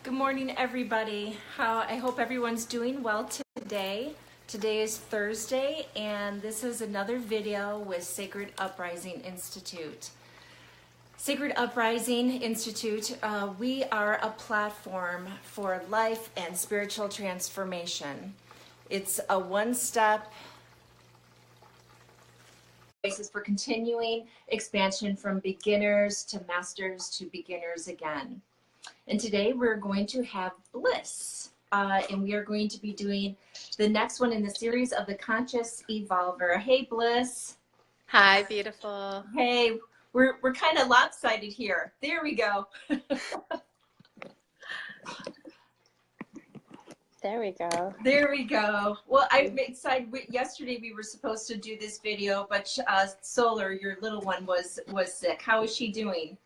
Good morning, everybody. I hope everyone's doing well today. Today is Thursday, and this is another video with Sacred Uprising Institute. Sacred Uprising Institute, we are a platform for life and spiritual transformation. It's a one-step basis for continuing expansion from beginners to masters to beginners again. And today we're going to have Bliss, and we are going to be doing the next one in the series of the Conscious Evolver. Hey, Bliss. Hi, beautiful. Hey, we're kind of lopsided here. There we go. There we go. There we go. Well, I'm excited. Yesterday we were supposed to do this video, but Solar, your little one, was sick. How is she doing?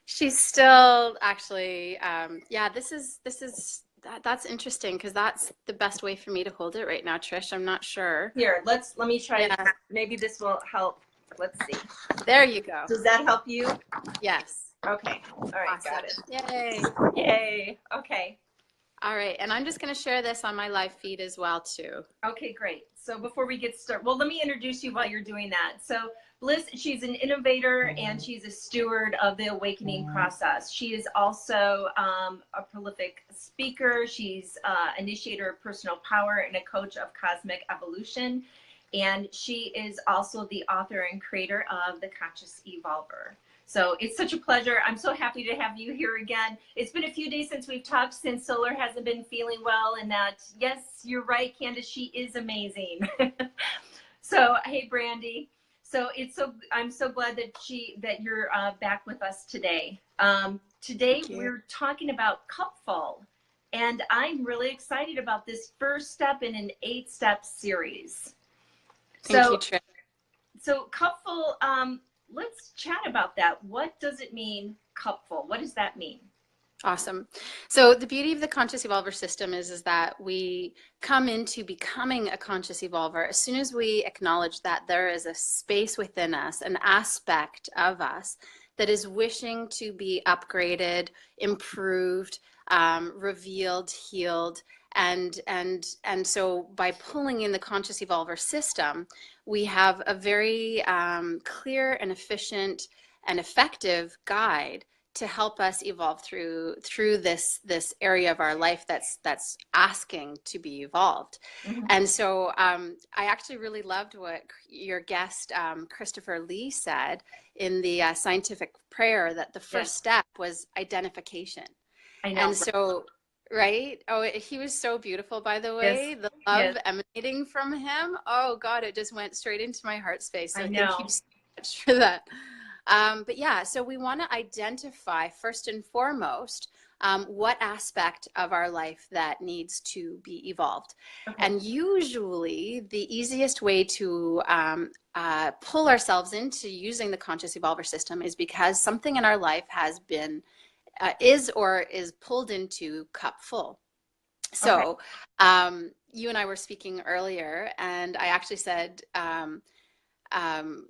She's still actually, yeah, that's interesting because that's the best way for me to hold it right now, Trish. I'm not sure. Here, let me try. Yeah. Maybe this will help. Let's see. There you go. Does that help you? Yes. Okay. All right. Awesome. Got it. Yay. Yay. Okay. All right. And I'm just going to share this on my live feed as well, too. Okay, great. So before we get started, well, let me introduce you while you're doing that. So Bliss, she's an innovator and she's a steward of the awakening process. She is also a prolific speaker. She's initiator of personal power and a coach of cosmic evolution. And she is also the author and creator of The Conscious Evolver. So it's such a pleasure. I'm so happy to have you here again. It's been a few days since we've talked, since Solar hasn't been feeling well, and that, yes, you're right, Candace, she is amazing. So, hey, Brandy. So I'm so glad that you're back with us today. Today we're talking about Cupful, and I'm really excited about this first step in an 8-step series. Thank you, Trish. So Cupful, let's chat about that. What does it mean, Cupful? What does that mean? Awesome. So the beauty of the Conscious Evolver system is that we come into becoming a Conscious Evolver as soon as we acknowledge that there is a space within us, an aspect of us that is wishing to be upgraded, improved, revealed, healed. And so by pulling in the Conscious Evolver system, we have a very clear and efficient and effective guide to help us evolve through this area of our life that's asking to be evolved. Mm-hmm. And so I actually really loved what your guest Christopher Lee said in the scientific prayer, that the first step was identification. I know. And so right? Oh, he was so beautiful, by the way. Yes. The love emanating from him. Oh God, it just went straight into my heart space. So thank you so much for that. But yeah, so we want to identify first and foremost what aspect of our life that needs to be evolved. Okay. And usually the easiest way to pull ourselves into using the Conscious Evolver system is because something in our life has been is pulled into cup full. So you and I were speaking earlier, and I actually said,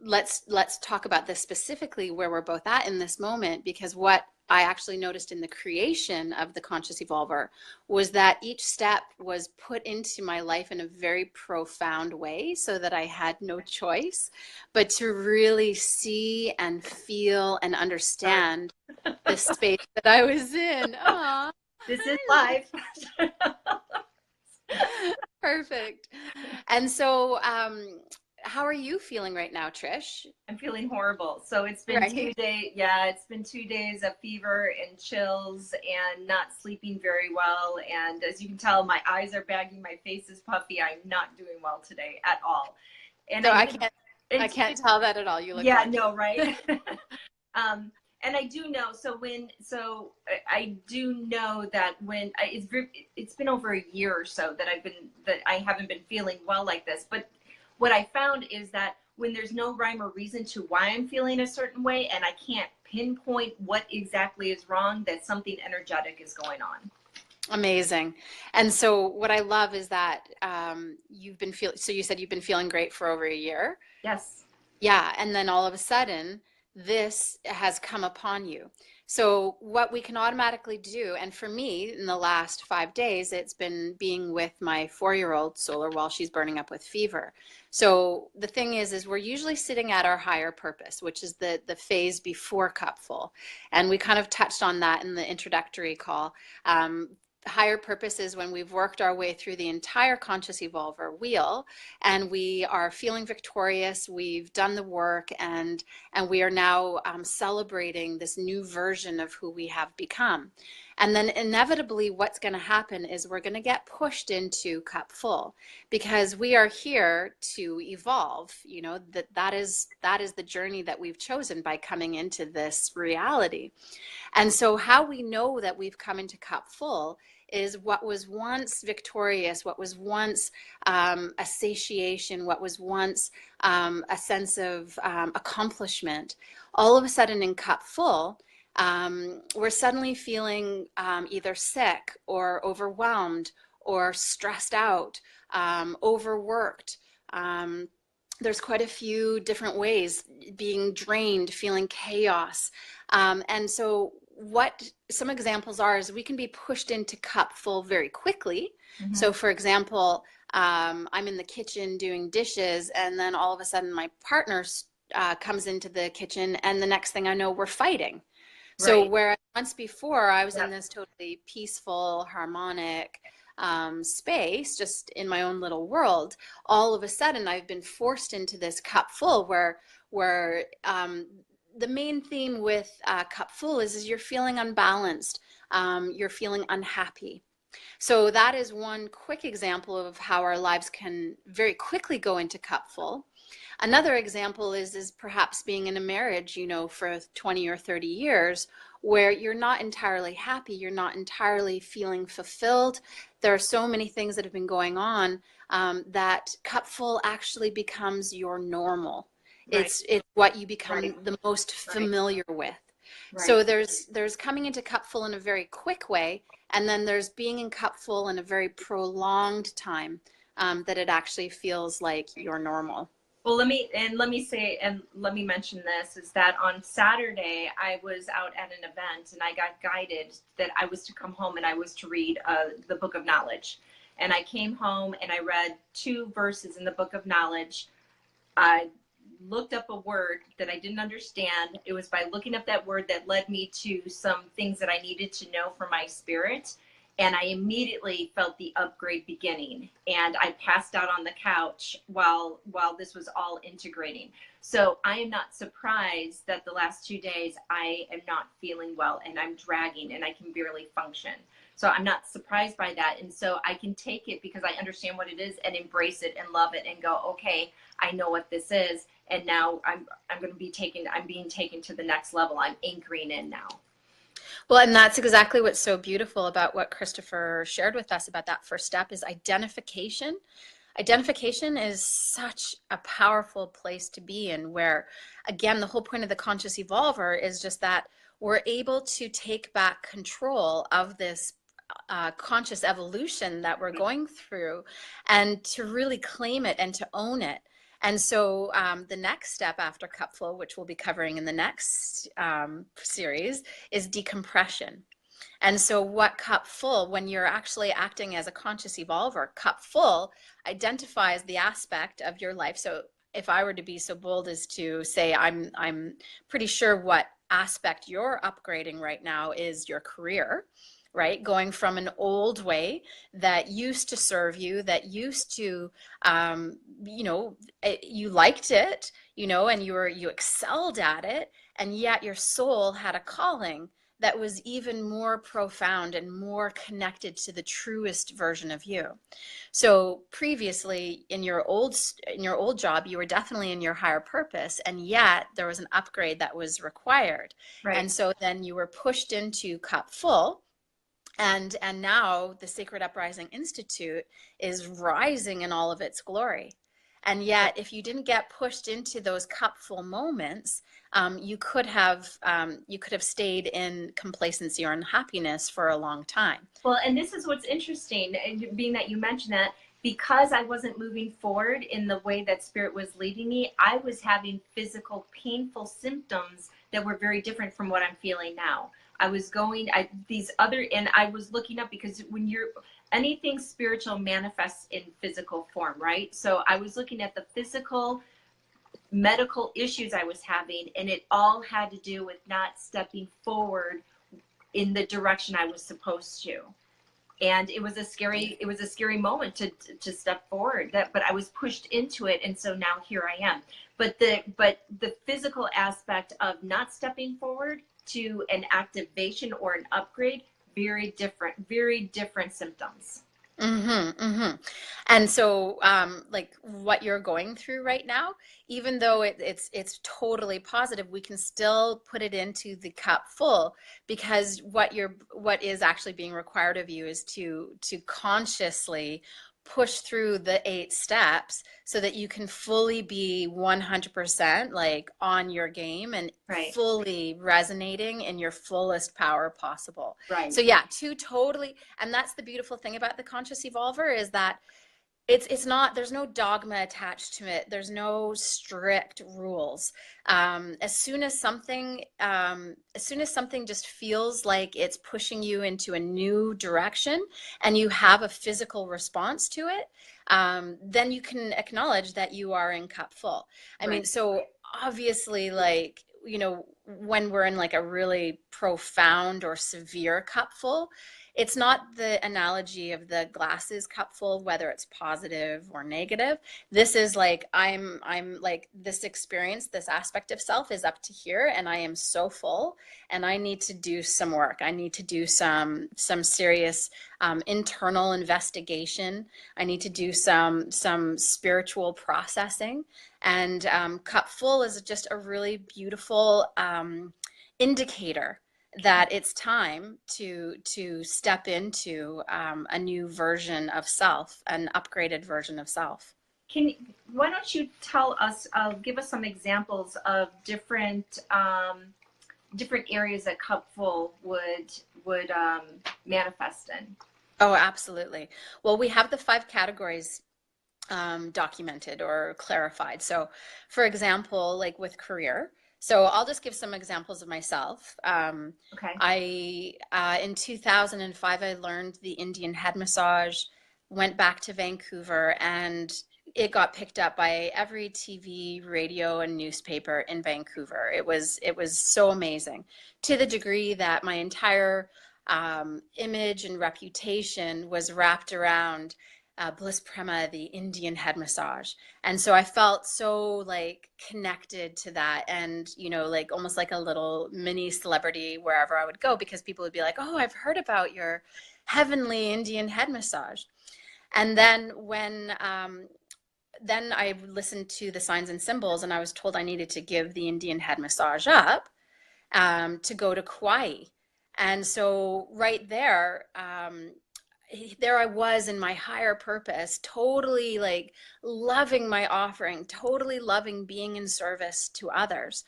let's talk about this specifically where we're both at in this moment, because what I actually noticed in the creation of the Conscious Evolver was that each step was put into my life in a very profound way, so that I had no choice but to really see and feel and understand the space that I was in. Aww, this is life. Perfect. And so how are you feeling right now, Trish? I'm feeling horrible. So it's been 2 days. Yeah, it's been 2 days of fever and chills and not sleeping very well. And as you can tell, my eyes are baggy, my face is puffy. I'm not doing well today at all. And no, I can't tell that at all. You look no, right? And I do know. So I do know that when it's been over a year or so that I haven't been feeling well like this. But what I found is that when there's no rhyme or reason to why I'm feeling a certain way, and I can't pinpoint what exactly is wrong, that something energetic is going on. Amazing. And so what I love is that so you said you've been feeling great for over a year. Yes. Yeah. And then all of a sudden this has come upon you. So what we can automatically do, and for me in the last 5 days, it's been being with my 4-year-old Solar while she's burning up with fever. So the thing is we're usually sitting at our higher purpose, which is the phase before cup full. And we kind of touched on that in the introductory call. Higher purpose is when we've worked our way through the entire conscious evolver wheel and we are feeling victorious, we've done the work, and we are now celebrating this new version of who we have become. And then inevitably what's going to happen is we're going to get pushed into cup full because we are here to evolve. You know, that is the journey that we've chosen by coming into this reality. And so how we know that we've come into cup full is what was once victorious, what was once a satiation, what was once a sense of accomplishment. All of a sudden in cup full, we're suddenly feeling either sick or overwhelmed or stressed out, overworked. There's quite a few different ways, being drained, feeling chaos. And so what some examples are is we can be pushed into cup full very quickly. Mm-hmm. So for example, I'm in the kitchen doing dishes and then all of a sudden my partner comes into the kitchen and the next thing I know we're fighting. So right. Where once before I was in this totally peaceful, harmonic space, just in my own little world, all of a sudden I've been forced into this cup full where the main theme with cup full is you're feeling unbalanced, you're feeling unhappy. So that is one quick example of how our lives can very quickly go into cup full. Another example is perhaps being in a marriage, you know, for 20 or 30 years where you're not entirely happy, you're not entirely feeling fulfilled. There are so many things that have been going on that cup full actually becomes your normal. Right. It's what you become the most familiar with. Right. So there's coming into cup full in a very quick way, and then there's being in cup full in a very prolonged time that it actually feels like you're normal. Well, let me mention this, is that on Saturday, I was out at an event and I got guided that I was to come home and I was to read the Book of Knowledge. And I came home and I read 2 verses in the Book of Knowledge. I looked up a word that I didn't understand. It was by looking up that word that led me to some things that I needed to know for my spirit. And I immediately felt the upgrade beginning, and I passed out on the couch while this was all integrating. So I am not surprised that the last 2 days I am not feeling well and I'm dragging and I can barely function. So I'm not surprised by that. And so I can take it because I understand what it is and embrace it and love it and go, okay, I know what this is. And now I'm being taken to the next level. I'm anchoring in now. Well, and that's exactly what's so beautiful about what Christopher shared with us about that first step is identification. Identification is such a powerful place to be in where, again, the whole point of the conscious evolver is just that we're able to take back control of this conscious evolution that we're going through and to really claim it and to own it. And so the next step after cup full, which we'll be covering in the next series, is decompression. And so what cup full, when you're actually acting as a conscious evolver, cup full identifies the aspect of your life. So if I were to be so bold as to say, I'm pretty sure what aspect you're upgrading right now is your career. Right? Going from an old way that used to serve you, that used to, you liked it, and you excelled at it, and yet your soul had a calling that was even more profound and more connected to the truest version of you. So previously in your old job, you were definitely in your higher purpose, and yet there was an upgrade that was required. Right. And so then you were pushed into cup full. And now the Sacred Uprising Institute is rising in all of its glory. And yet, if you didn't get pushed into those cupful moments, you could have stayed in complacency or unhappiness for a long time. Well, and this is what's interesting, being that you mentioned that, because I wasn't moving forward in the way that spirit was leading me, I was having physical, painful symptoms that were very different from what I'm feeling now. I was going, and I was looking up, because when you're, anything spiritual manifests in physical form, right? So I was looking at the physical medical issues I was having, and it all had to do with not stepping forward in the direction I was supposed to. And it was a scary moment to step forward, but I was pushed into it. And so now here I am. But the physical aspect of not stepping forward to an activation or an upgrade, very different symptoms. And so, like what you're going through right now, even though it's totally positive, we can still put it into the cup full, because what is actually being required of you is to consciously push through the 8 steps so that you can fully be 100% like on your game and Right. fully resonating in your fullest power possible. Right. So yeah, and that's the beautiful thing about the conscious evolver, is that it's not, there's no dogma attached to it. There's no strict rules. As soon as something just feels like it's pushing you into a new direction and you have a physical response to it, then you can acknowledge that you are in cup full. I mean, so obviously, like, you know, when we're in like a really profound or severe cup full, it's not the analogy of the glasses cup full, whether it's positive or negative. This is like, I'm like, this experience, this aspect of self is up to here, and I am so full, and I need to do some work. I need to do some serious internal investigation. I need to do some spiritual processing. And cup full is just a really beautiful indicator that it's time to step into a new version of self, an upgraded version of self. Why don't you tell us, give us some examples of different areas that cup full would manifest in? Oh, absolutely. Well, we have the 5 categories documented or clarified. So, for example, like with career. So I'll just give some examples of myself. Okay. In 2005, I learned the Indian head massage, went back to Vancouver, and it got picked up by every TV, radio, and newspaper in Vancouver. It was so amazing, to the degree that my entire image and reputation was wrapped around Bliss Prema, the Indian head massage. And so I felt so like connected to that, and, you know, like almost like a little mini celebrity wherever I would go, because people would be like, oh, I've heard about your heavenly Indian head massage. And then then I listened to the signs and symbols, and I was told I needed to give the Indian head massage up to go to Kauai. And so right there, there I was in my higher purpose, totally like loving my offering, totally loving being in service to others.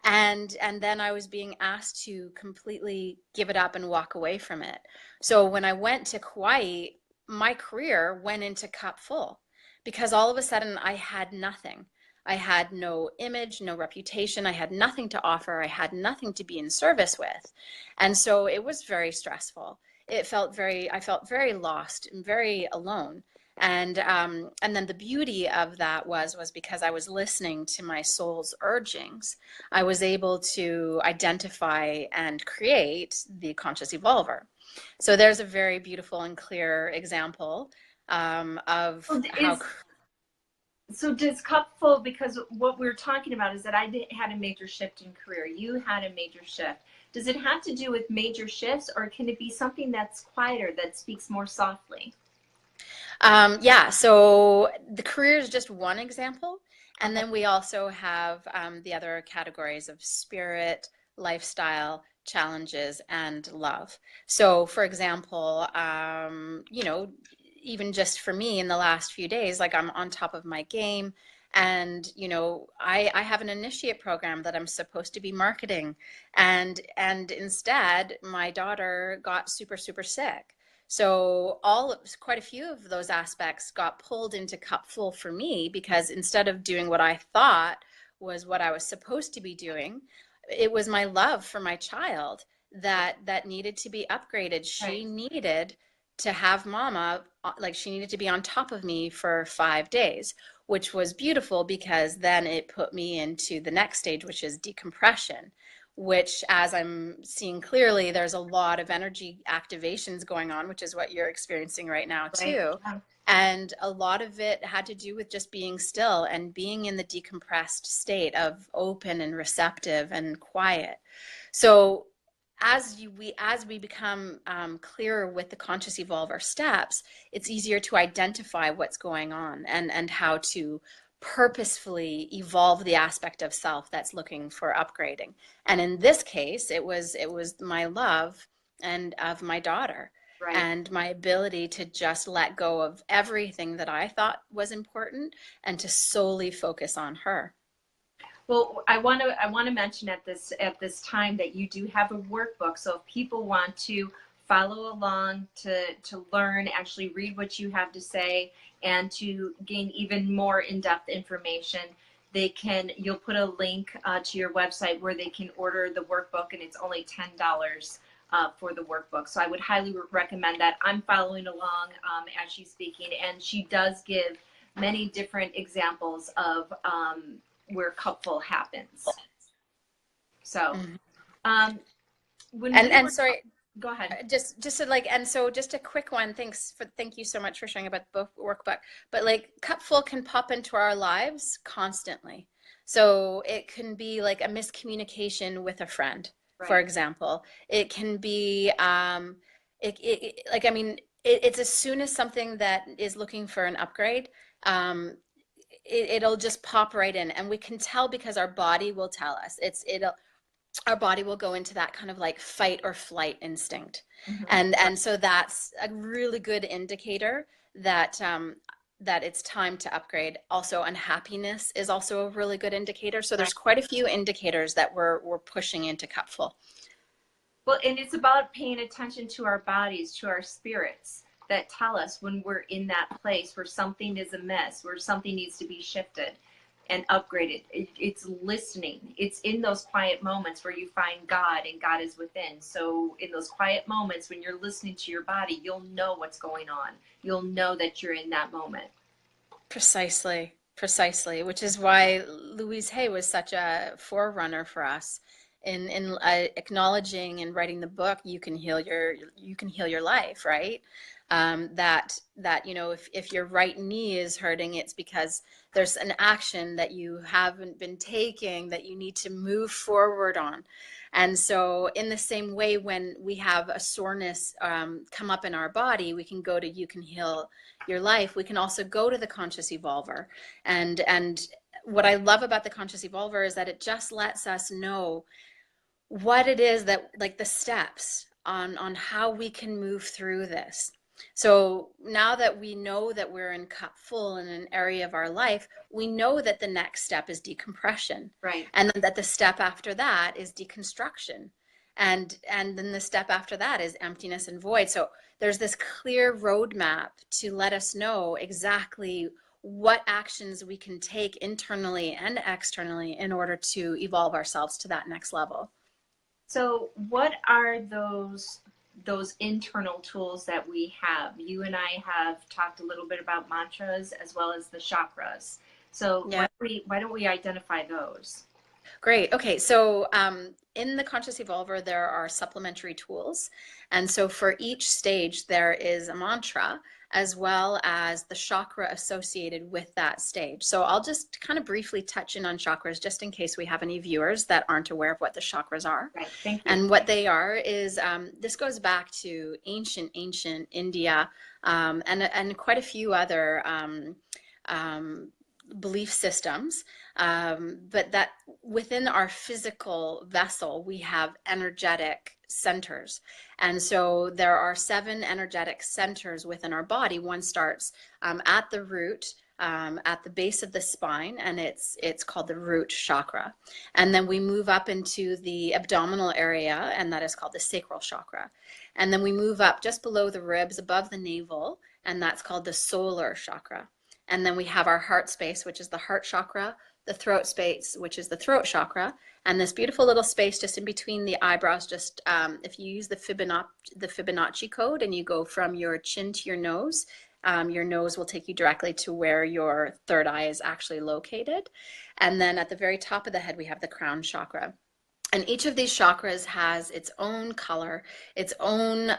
And then I was being asked to completely give it up and walk away from it. So when I went to Kauai, my career went into cup full, because all of a sudden I had nothing. I had no image, no reputation. I had nothing to offer. I had nothing to be in service with. And so it was very stressful. I felt very lost and very alone. And then the beauty of that was because I was listening to my soul's urgings, I was able to identify and create the conscious evolver. So there's a very beautiful and clear example of how. So does cup full, because what we're talking about is that I had a major shift in career. You had a major shift. Does it have to do with major shifts, or can it be something that's quieter, that speaks more softly? Yeah, so the career is just one example. And then we also have the other categories of spirit, lifestyle, challenges, and love. So, for example, you know, even just for me in the last few days, like I'm on top of my game. And, you know, I have an initiate program that I'm supposed to be marketing. And instead, my daughter got super, super sick. So quite a few of those aspects got pulled into cup full for me, because instead of doing what I thought was what I was supposed to be doing, it was my love for my child that needed to be upgraded. She Right. needed to have mama, like she needed to be on top of me for 5 days, which was beautiful because then it put me into the next stage, which is decompression, which, as I'm seeing clearly, there's a lot of energy activations going on, which is what you're experiencing right now Right. too. Yeah. And a lot of it had to do with just being still and being in the decompressed state of open and receptive and quiet. So as we become clearer with the conscious evolver steps, it's easier to identify what's going on and how to purposefully evolve the aspect of self that's looking for upgrading. And in this case, it was my love and of my daughter, Right. and my ability to just let go of everything that I thought was important and to solely focus on her. Well, I want to mention at this time that you do have a workbook. So if people want to follow along to learn, actually read what you have to say, and to gain even more in-depth information, you'll put a link to your website where they can order the workbook, and it's only $10 for the workbook. So I would highly recommend that. I'm following along as she's speaking, and she does give many different examples of where cupful happens. So, Mm-hmm. when and sorry, go ahead. just to like, and so just a quick one. Thank you so much for sharing about the workbook. But like, cupful can pop into our lives constantly. So it can be like a miscommunication with a friend, Right. for example. It can be like, I mean, it's as soon as something that is looking for an upgrade, it'll just pop right in, and we can tell because our body will tell us. Our body will go into that kind of like fight or flight instinct. Mm-hmm. And so that's a really good indicator that that it's time to upgrade. Also, unhappiness is also a really good indicator. So there's quite a few indicators that we're pushing into cupful. Well, and it's about paying attention to our bodies, to our spirits, that tell us when we're in that place where something is amiss, where something needs to be shifted and upgraded. It's listening. It's in those quiet moments where you find God, and God is within. So in those quiet moments when you're listening to your body, you'll know what's going on. You'll know that you're in that moment. Precisely, which is why Louise Hay was such a forerunner for us in acknowledging and writing the book. You can heal your life, right? That you know, if your right knee is hurting, it's because there's an action that you haven't been taking that you need to move forward on. And so in the same way, when we have a soreness come up in our body, we can go to You Can Heal Your Life. We can also go to the Conscious Evolver. And what I love about the Conscious Evolver is that it just lets us know what it is that, like, the steps on how we can move through this. So now that we know that we're in cup full in an area of our life, we know that the next step is decompression. Right. And then that the step after that is deconstruction. And then the step after that is emptiness and void. So there's this clear roadmap to let us know exactly what actions we can take internally and externally in order to evolve ourselves to that next level. So what are those internal tools that we have? You and I have talked a little bit about mantras as well as the chakras. So yeah. why don't we identify those? Great. Okay. So in the Conscious Evolver, there are supplementary tools. And so for each stage, there is a mantra as well as the chakra associated with that stage. So I'll just kind of briefly touch in on chakras just in case we have any viewers that aren't aware of what the chakras are. Right. Thank you. And what they are is, this goes back to ancient India and quite a few other belief systems, but that within our physical vessel, we have energetic centers. And so there are 7 energetic centers within our body. One starts at the root, at the base of the spine, and it's called the root chakra. And then we move up into the abdominal area, and that is called the sacral chakra. And then we move up just below the ribs, above the navel, and that's called the solar chakra. And then we have our heart space, which is the heart chakra, the throat space, which is the throat chakra, and this beautiful little space just in between the eyebrows. Just if you use the Fibonacci code and you go from your chin to your nose will take you directly to where your third eye is actually located. And then at the very top of the head, we have the crown chakra. And each of these chakras has its own color, its own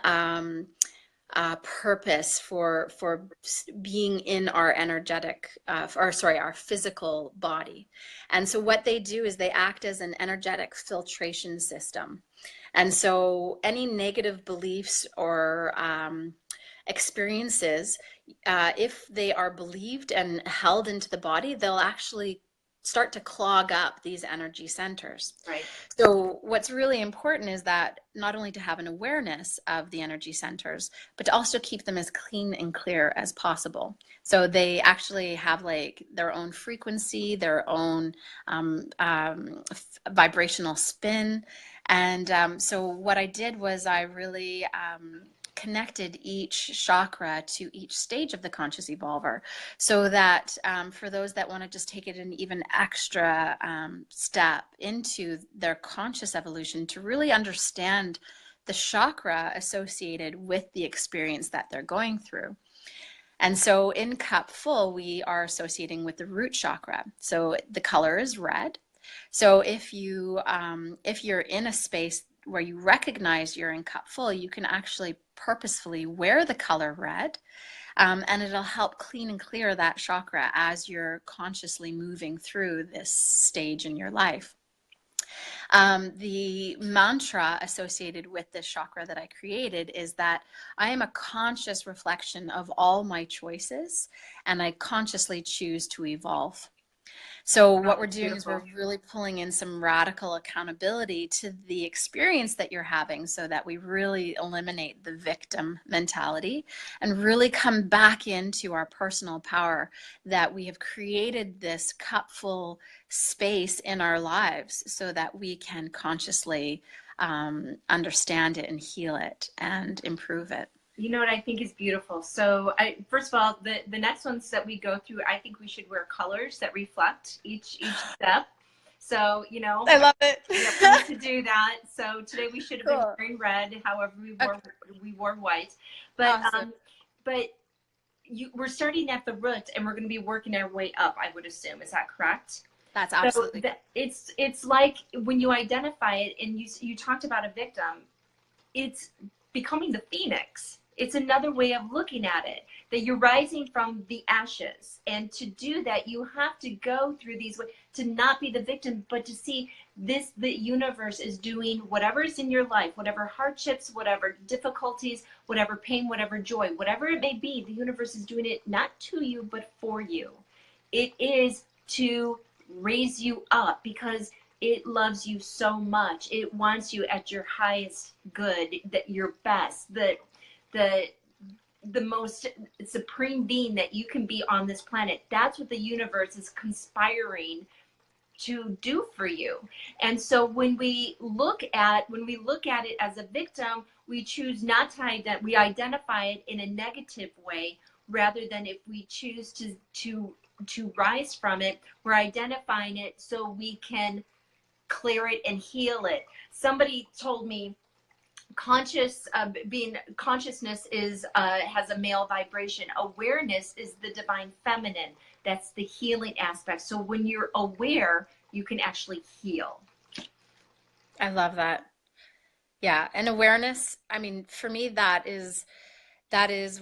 purpose for being in our energetic, our physical body. And so what they do is they act as an energetic filtration system. And so any negative beliefs or experiences, if they are believed and held into the body, they'll actually start to clog up these energy centers. Right. So what's really important is that not only to have an awareness of the energy centers, but to also keep them as clean and clear as possible. So they actually have like their own frequency, their own vibrational spin. And so what I did was I really connected each chakra to each stage of the conscious evolver, so that for those that want to just take it an even extra step into their conscious evolution, to really understand the chakra associated with the experience that they're going through. And so in cup full, we are associating with the root chakra. So the color is red. So if you're in a space where you recognize you're in cup full, you can actually purposefully wear the color red, and it'll help clean and clear that chakra as you're consciously moving through this stage in your life. The mantra associated with this chakra that I created is that I am a conscious reflection of all my choices, and I consciously choose to evolve. So what we're doing is we're really pulling in some radical accountability to the experience that you're having, so that we really eliminate the victim mentality and really come back into our personal power, that we have created this cupful space in our lives so that we can consciously understand it and heal it and improve it. You know what I think is beautiful? So first of all, the next ones that we go through, I think we should wear colors that reflect each step. So, I love it. Yeah, we need to do that. So today we should have been wearing red. However, we wore white. But awesome. We're starting at the root, and we're going to be working our way up, I would assume. Is that correct? That's absolutely. So it's like when you identify it, and you talked about a victim, it's becoming the phoenix. It's another way of looking at it, that you're rising from the ashes. And to do that, you have to go through these ways, to not be the victim, but to see the universe is doing whatever is in your life, whatever hardships, whatever difficulties, whatever pain, whatever joy, whatever it may be, the universe is doing it not to you, but for you. It is to raise you up, because it loves you so much. It wants you at your highest good, that your best, the most supreme being that you can be on this planet. That's what the universe is conspiring to do for you. And so when we look at it as a victim, we choose not to we identify it in a negative way, rather than if we choose to rise from it, we're identifying it so we can clear it and heal it. Somebody told me consciousness is has a male vibration. Awareness is the divine feminine. That's the healing aspect. So when you're aware, you can actually heal. I love that. Yeah, and awareness, I mean, for me, that is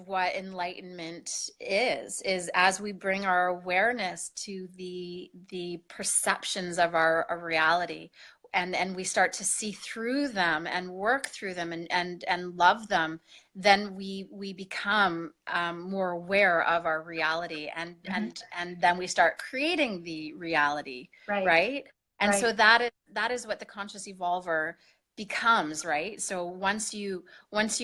what enlightenment is as we bring our awareness to the perceptions of our reality, and we start to see through them and work through them and love them, then we become more aware of our reality, and then we start creating the reality, right? And so that is what the conscious evolver becomes, right? So once you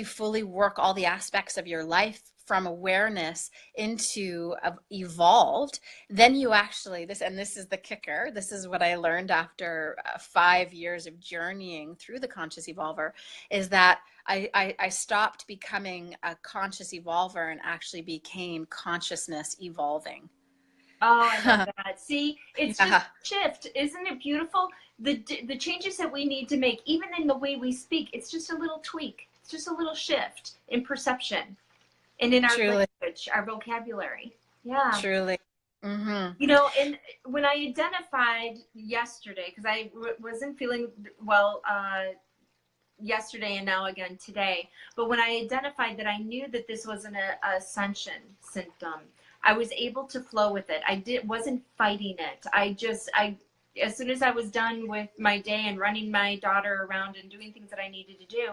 fully work all the aspects of your life from awareness into evolved, then you actually, this is the kicker, this is what I learned after 5 years of journeying through the conscious evolver, is that I stopped becoming a conscious evolver and actually became consciousness evolving. Oh, I love that. See, it's just Yeah. a shift. Isn't it beautiful? The changes that we need to make, even in the way we speak, it's just a little tweak. It's just a little shift in perception and in our Truly, language, our vocabulary. Yeah. truly. Mm-hmm. You know, and when I identified yesterday, because I wasn't feeling well yesterday and now again today, but when I identified that I knew that this wasn't a ascension symptom, I was able to flow with it. Wasn't fighting it. As soon as I was done with my day and running my daughter around and doing things that I needed to do,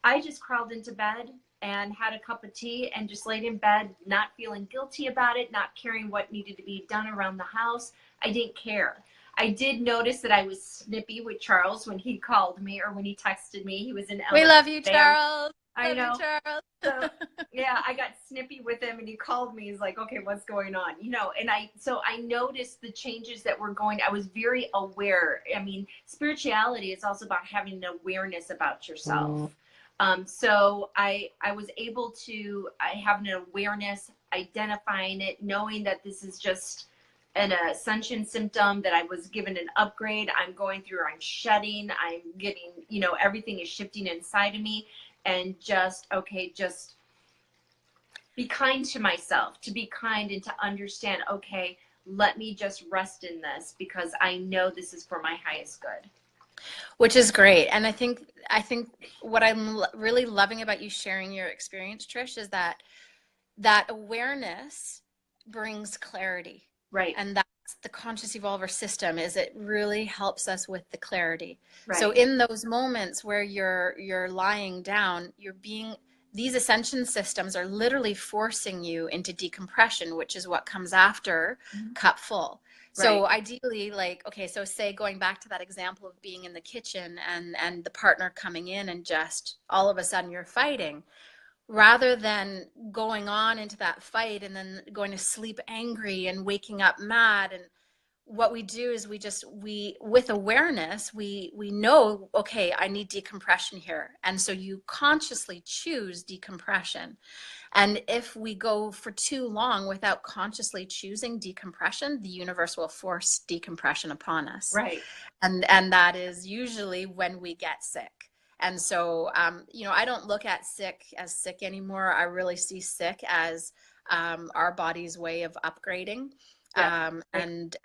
I just crawled into bed and had a cup of tea and just laid in bed, not feeling guilty about it, not caring what needed to be done around the house. I didn't care. I did notice that I was snippy with Charles when he called me or when he texted me. He was in LA. We love you, Charles. I know. Love you, Charles. So, yeah, I got snippy with him and he called me. He's like, okay, what's going on? You know, and I noticed the changes that were going. I was very aware. I mean, spirituality is also about having an awareness about yourself. So I was able to have an awareness, identifying it, knowing that this is just an ascension symptom, that I was given an upgrade. I'm going through, I'm shedding, I'm getting, you know, everything is shifting inside of me, and just be kind to myself, to be kind and to understand, okay, let me just rest in this because I know this is for my highest good. Which is great. And I think what I'm really loving about you sharing your experience, Trish, is that awareness brings clarity. Right. And that's the conscious evolver system, is it really helps us with the clarity. Right. So in those moments where you're lying down, these ascension systems are literally forcing you into decompression, which is what comes after cup full. So ideally, like, okay, so say going back to that example of being in the kitchen and the partner coming in and just all of a sudden you're fighting, rather than going on into that fight and then going to sleep angry and waking up mad. And what we do is we with awareness, we know, okay, I need decompression here. And so you consciously choose decompression. And if we go for too long without consciously choosing decompression, the universe will force decompression upon us. Right. And that is usually when we get sick. And so, you know, I don't look at sick as sick anymore. I really see sick as our body's way of upgrading. Yeah. And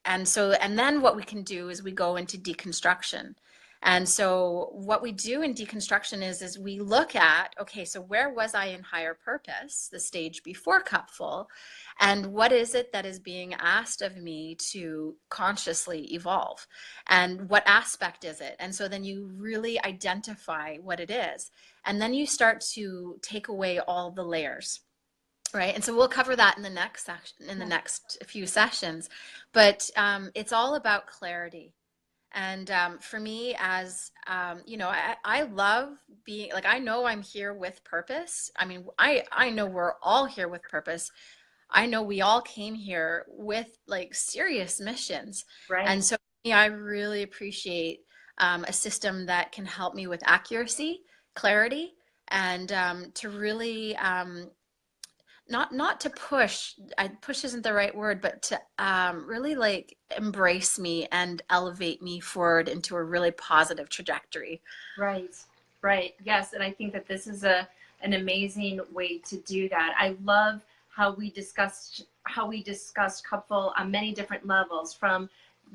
then what we can do is we go into deconstruction. And so what we do in deconstruction is we look at, okay, so where was I in higher purpose, the stage before cup full, and what is it that is being asked of me to consciously evolve, and what aspect is it? And so then you really identify what it is, and then you start to take away all the layers. Right. And so we'll cover that in the next section, in the next few sessions, but it's all about clarity. And for me, as you know, I love being, like, I know I'm here with purpose. I mean, I know we're all here with purpose. I know we all came here with like serious missions. Right. And so I really appreciate a system that can help me with accuracy, clarity, and to really not to push isn't the right word, but to really like embrace me and elevate me forward into a really positive trajectory. Right. Yes. And I think that this is an amazing way to do that. I love how we discussed couple on many different levels, from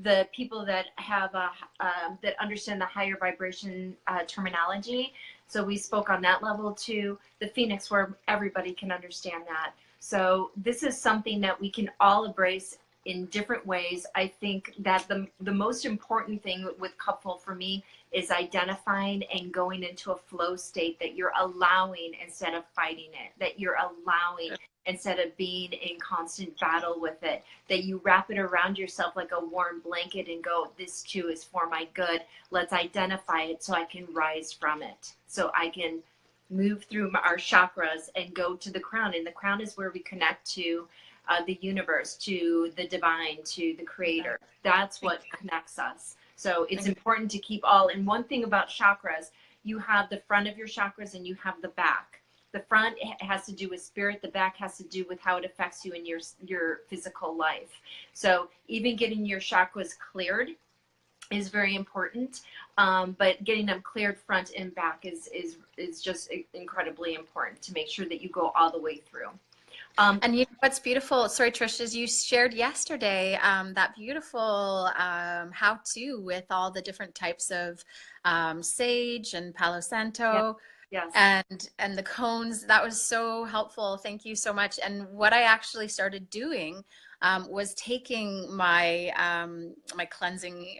the people that have that understand the higher vibration terminology. So we spoke on that level, to the Phoenix, where everybody can understand that. So this is something that we can all embrace in different ways. I think that the most important thing with couple for me is identifying and going into a flow state, that you're allowing instead of fighting it, that you're allowing instead of being in constant battle with it, that you wrap it around yourself like a warm blanket and go, this too is for my good. Let's identify it so I can rise from it, so I can move through our chakras and go to the crown. And the crown is where we connect to the universe, to the divine, to the creator. That's what connects us. So it's important to keep all. And one thing about chakras, you have the front of your chakras and you have the back. The front has to do with spirit. The back has to do with how it affects you in your physical life. So even getting your chakras cleared is very important. But getting them cleared front and back is just incredibly important to make sure that you go all the way through. And you know what's beautiful, sorry Trish, is you shared yesterday that beautiful how-to with all the different types of sage and Palo Santo. Yes. And the cones. That was so helpful. Thank you so much. And what I actually started doing was taking my my cleansing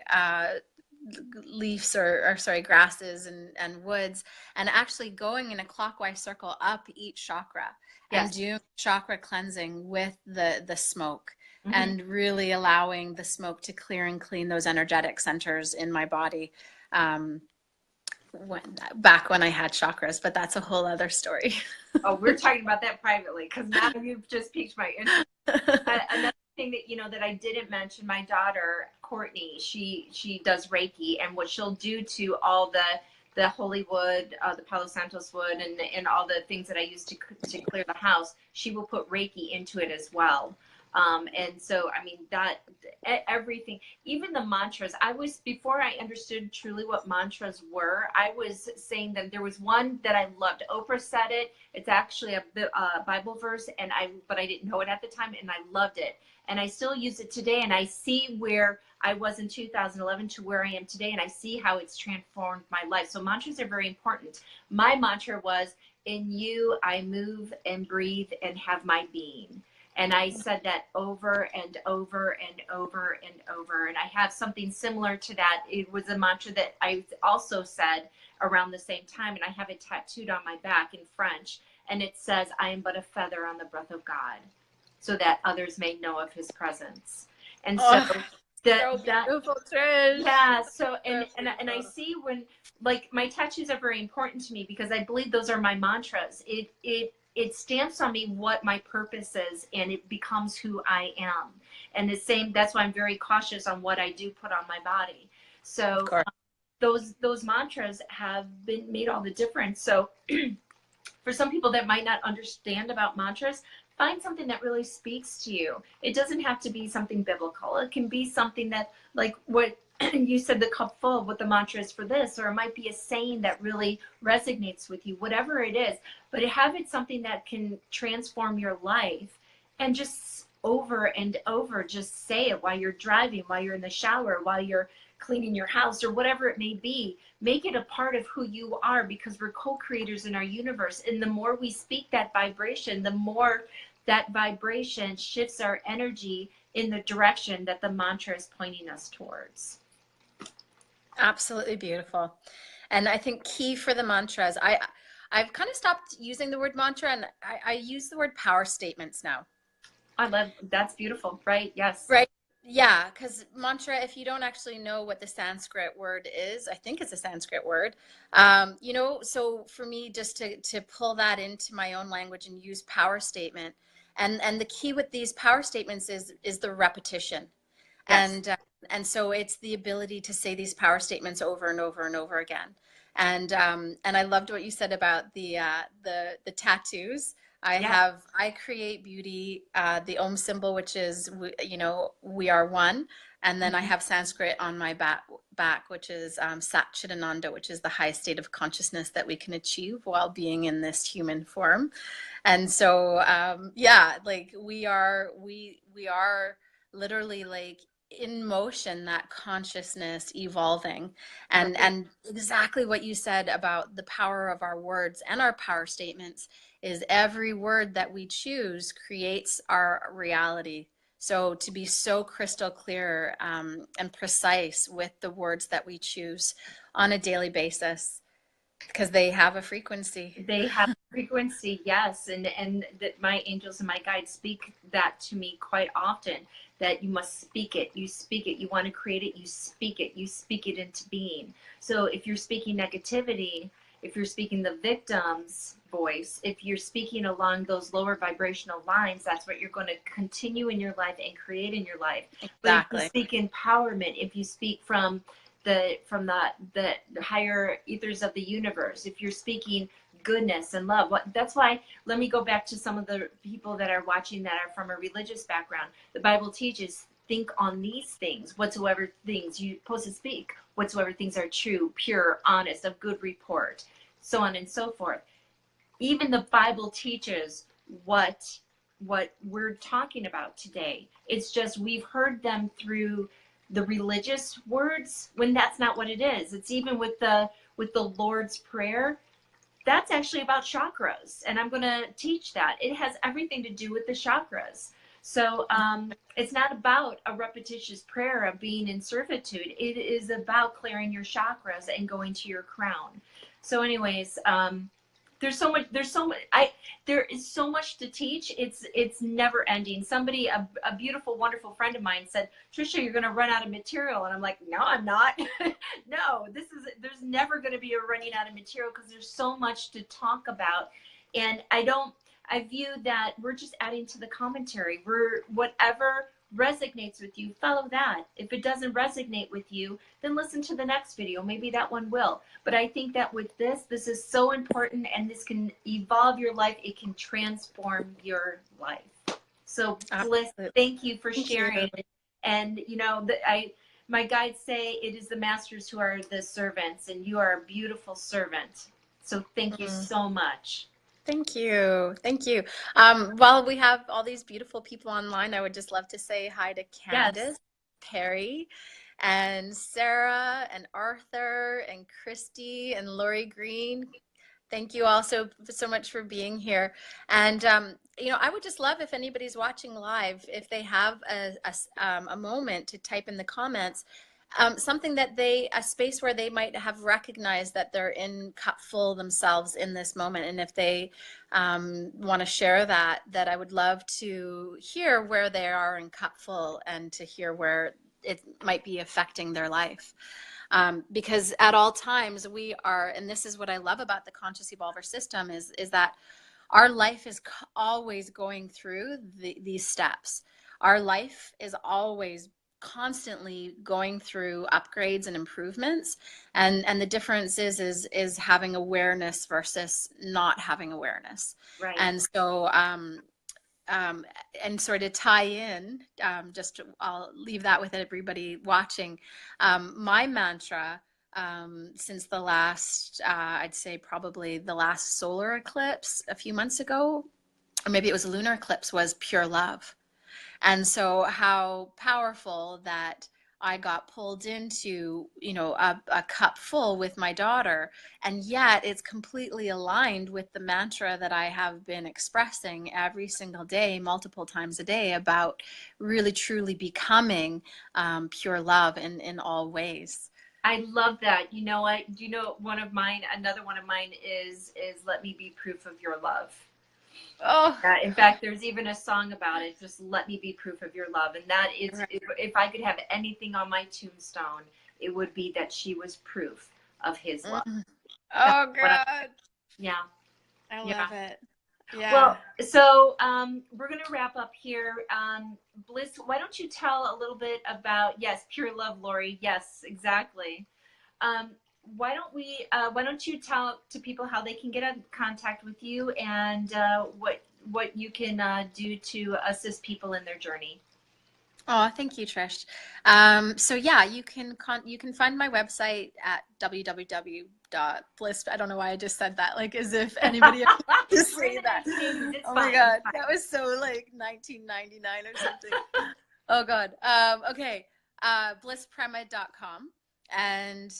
leaves or sorry, grasses and woods, and actually going in a clockwise circle up each chakra. Yes. And doing chakra cleansing with the smoke. Mm-hmm. And really allowing the smoke to clear and clean those energetic centers in my body. Back when I had chakras, but that's a whole other story. Oh, we're talking about that privately, because now you've just piqued my interest. Another thing that, you know, that I didn't mention, my daughter Courtney, she does Reiki, and what she'll do to all the holy wood, the Palo Santos wood, and all the things that I use to clear the house, she will put Reiki into it as well. And so, I mean, that everything, even the mantras, before I understood truly what mantras were, I was saying that there was one that I loved. Oprah said it. It's actually a Bible verse, but I didn't know it at the time, and I loved it. And I still use it today, and I see where I was in 2011 to where I am today, and I see how it's transformed my life. So mantras are very important. My mantra was, in you, I move and breathe and have my being. And I said that over and over and over and over. And I have something similar to that. It was a mantra that I also said around the same time. And I have it tattooed on my back in French. And it says, I am but a feather on the breath of God, so that others may know of his presence. And so so beautiful, Trish. Yeah. So, and I see when, like, my tattoos are very important to me because I believe those are my mantras. It stamps on me what my purpose is, and it becomes who I am. And that's why I'm very cautious on what I do put on my body. So those mantras have made all the difference. So for some people that might not understand about mantras, find something that really speaks to you. It doesn't have to be something biblical. It can be something that, like what you said, the cup full, what the mantra is for this, or it might be a saying that really resonates with you, whatever it is. But have it something that can transform your life, and just over and over, just say it while you're driving, while you're in the shower, while you're cleaning your house, or whatever it may be. Make it a part of who you are, because we're co-creators in our universe. And the more we speak that vibration, the more that vibration shifts our energy in the direction that the mantra is pointing us towards. Absolutely beautiful. And I think key for the mantras, I've kind of stopped using the word mantra, and I use the word power statements now. I love, that's beautiful, right? Yes. Right. Yeah, because mantra, if you don't actually know what the Sanskrit word is, I think it's a Sanskrit word, you know, so for me, just to pull that into my own language and use power statement. And the key with these power statements is the repetition. Yes. And so it's the ability to say these power statements over and over and over again. And I loved what you said about the tattoos. I create beauty, the Om symbol, which is, you know, we are one. And then I have Sanskrit on my back, which is Sat Chidananda, which is the highest state of consciousness that we can achieve while being in this human form. And so, yeah, like we are literally like in motion, that consciousness evolving, and exactly what you said about the power of our words and our power statements is every word that we choose creates our reality. So to be so crystal clear and precise with the words that we choose on a daily basis, because they have a frequency. They have a frequency, yes. And that my angels and my guides speak that to me quite often, that you must speak it. You speak it. You want to create it. You speak it. You speak it into being. So if you're speaking negativity, if you're speaking the victim's voice, if you're speaking along those lower vibrational lines, that's what you're going to continue in your life and create in your life. Exactly. But if you speak empowerment, if you speak from the higher ethers of the universe, if you're speaking goodness and love, that's why, let me go back to some of the people that are watching that are from a religious background. The Bible teaches, think on these things, whatsoever things you're supposed to speak, whatsoever things are true, pure, honest, of good report, so on and so forth. Even the Bible teaches what we're talking about today. It's just we've heard them through the religious words when that's not what it is. It's even with the Lord's Prayer. That's actually about chakras, and I'm going to teach that. It has everything to do with the chakras. So it's not about a repetitious prayer of being in servitude. It is about clearing your chakras and going to your crown. So anyways, there is so much to teach. It's never ending. Somebody, a beautiful, wonderful friend of mine said, Trisha, you're going to run out of material. And I'm like, no, I'm not. No, there's never going to be a running out of material, because there's so much to talk about. And I view that we're just adding to the commentary. Whatever resonates with you, follow that. If it doesn't resonate with you, then listen to the next video. Maybe that one will. But I think that with this is so important, and this can evolve your life. It can transform your life. So Bliss, thank you for sharing. And my guides say it is the masters who are the servants, and you are a beautiful servant. So thank you so much. Thank you. Thank you. While we have all these beautiful people online, I would just love to say hi to Candace, yes, Perry, and Sarah, and Arthur, and Christy, and Lori Green. Thank you all so much for being here. And, I would just love if anybody's watching live, if they have a moment to type in the comments, something that a space where they might have recognized that they're in cup full themselves in this moment. And if they want to share that I would love to hear where they are in cup full, and to hear where it might be affecting their life. Because at all times we are, and this is what I love about the Conscious Evolver system, is that our life is always going through these steps. Our life is always constantly going through upgrades and improvements, and the difference is having awareness versus not having awareness. Right. And so and sort of tie in, I'll leave that with everybody watching. My mantra since the last, I'd say probably the last solar eclipse a few months ago, or maybe it was a lunar eclipse, was pure love. And so how powerful that I got pulled into, a cup full with my daughter, and yet it's completely aligned with the mantra that I have been expressing every single day, multiple times a day, about really truly becoming pure love in all ways. I love that. You know what? Another one of mine is let me be proof of your love. Oh, in fact, there's even a song about it. Just let me be proof of your love. And that is, if I could have anything on my tombstone, it would be that she was proof of his love. Oh, God. Yeah. I love it. Yeah. Well, so we're going to wrap up here. Bliss, why don't you tell a little bit about, yes, pure love, Lori. Yes, exactly. Why don't you tell to people how they can get in contact with you, and what you can do to assist people in their journey? Oh, thank you, Trish. So yeah, you can find my website at www.bliss. I don't know why I just said that, like as if anybody else to say that. Oh my God, that was so like 1999 or something. Oh God. Okay. Blissprema.com. And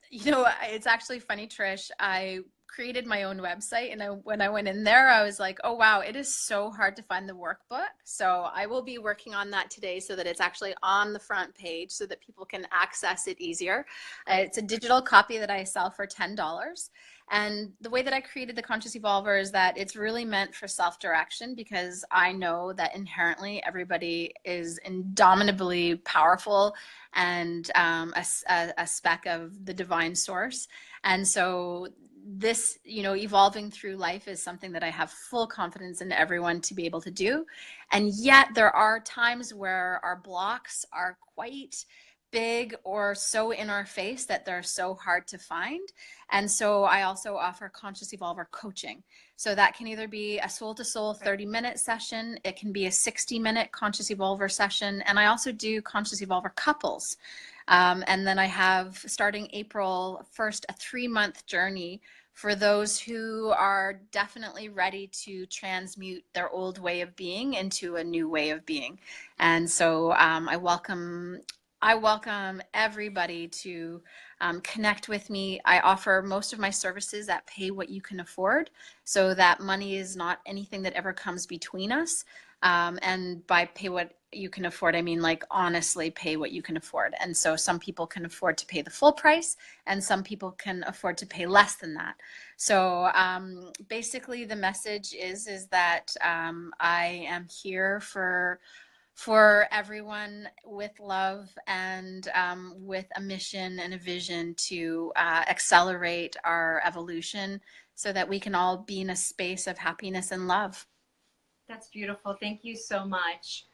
it's actually funny, Trish. I created my own website, and when I went in there, I was like, oh wow, it is so hard to find the workbook. So I will be working on that today, so that it's actually on the front page, so that people can access it easier. It's a digital copy that I sell for $10. And the way that I created the Conscious Evolver is that it's really meant for self-direction, because I know that inherently everybody is indomitably powerful and a speck of the divine source. And so this, evolving through life is something that I have full confidence in everyone to be able to do. And yet there are times where our blocks are quite big or so in our face that they're so hard to find. And so I also offer Conscious Evolver coaching. So that can either be a soul to soul 30-minute session. It can be a 60-minute Conscious Evolver session. And I also do Conscious Evolver couples. And then I have, starting April 1st, a 3-month journey for those who are definitely ready to transmute their old way of being into a new way of being. And so I welcome everybody to connect with me. I offer most of my services at pay what you can afford, so that money is not anything that ever comes between us. And by pay what you can afford, I mean like honestly pay what you can afford. And so some people can afford to pay the full price, and some people can afford to pay less than that. So basically the message is that I am here for everyone with love and with a mission and a vision to accelerate our evolution so that we can all be in a space of happiness and love. That's beautiful. Thank you so much.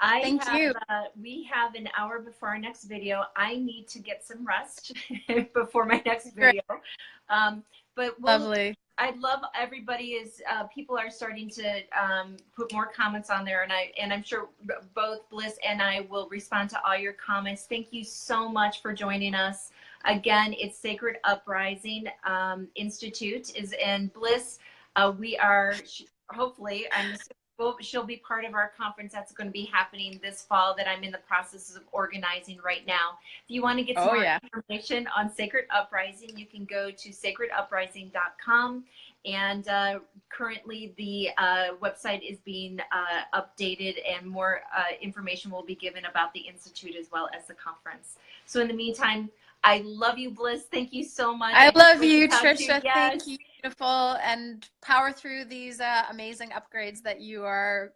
Thank you. We have an hour before our next video. I need to get some rest before my next video. But Lovely. I'd love everybody people are starting to put more comments on there, and I'm sure both Bliss and I will respond to all your comments. Thank you so much for joining us. Again, it's Sacred Uprising Institute is in Bliss. We are hopefully, she'll be part of our conference that's going to be happening this fall that I'm in the process of organizing right now. If you want to get some more information on Sacred Uprising, you can go to sacreduprising.com. And currently the website is being updated, and more information will be given about the Institute as well as the conference. So in the meantime, I love you, Bliss. Thank you so much. I love you, Trisha. Thank you. Beautiful, and power through these amazing upgrades that you are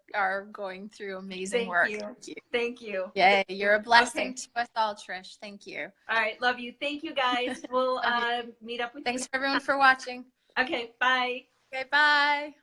going through. Amazing work. Thank you. Thank you. Yay, you're a blessing to us all, Trish. Thank you. All right, love you. Thank you, guys. We'll meet up with you. Thanks everyone for watching. Okay, bye. Okay, bye.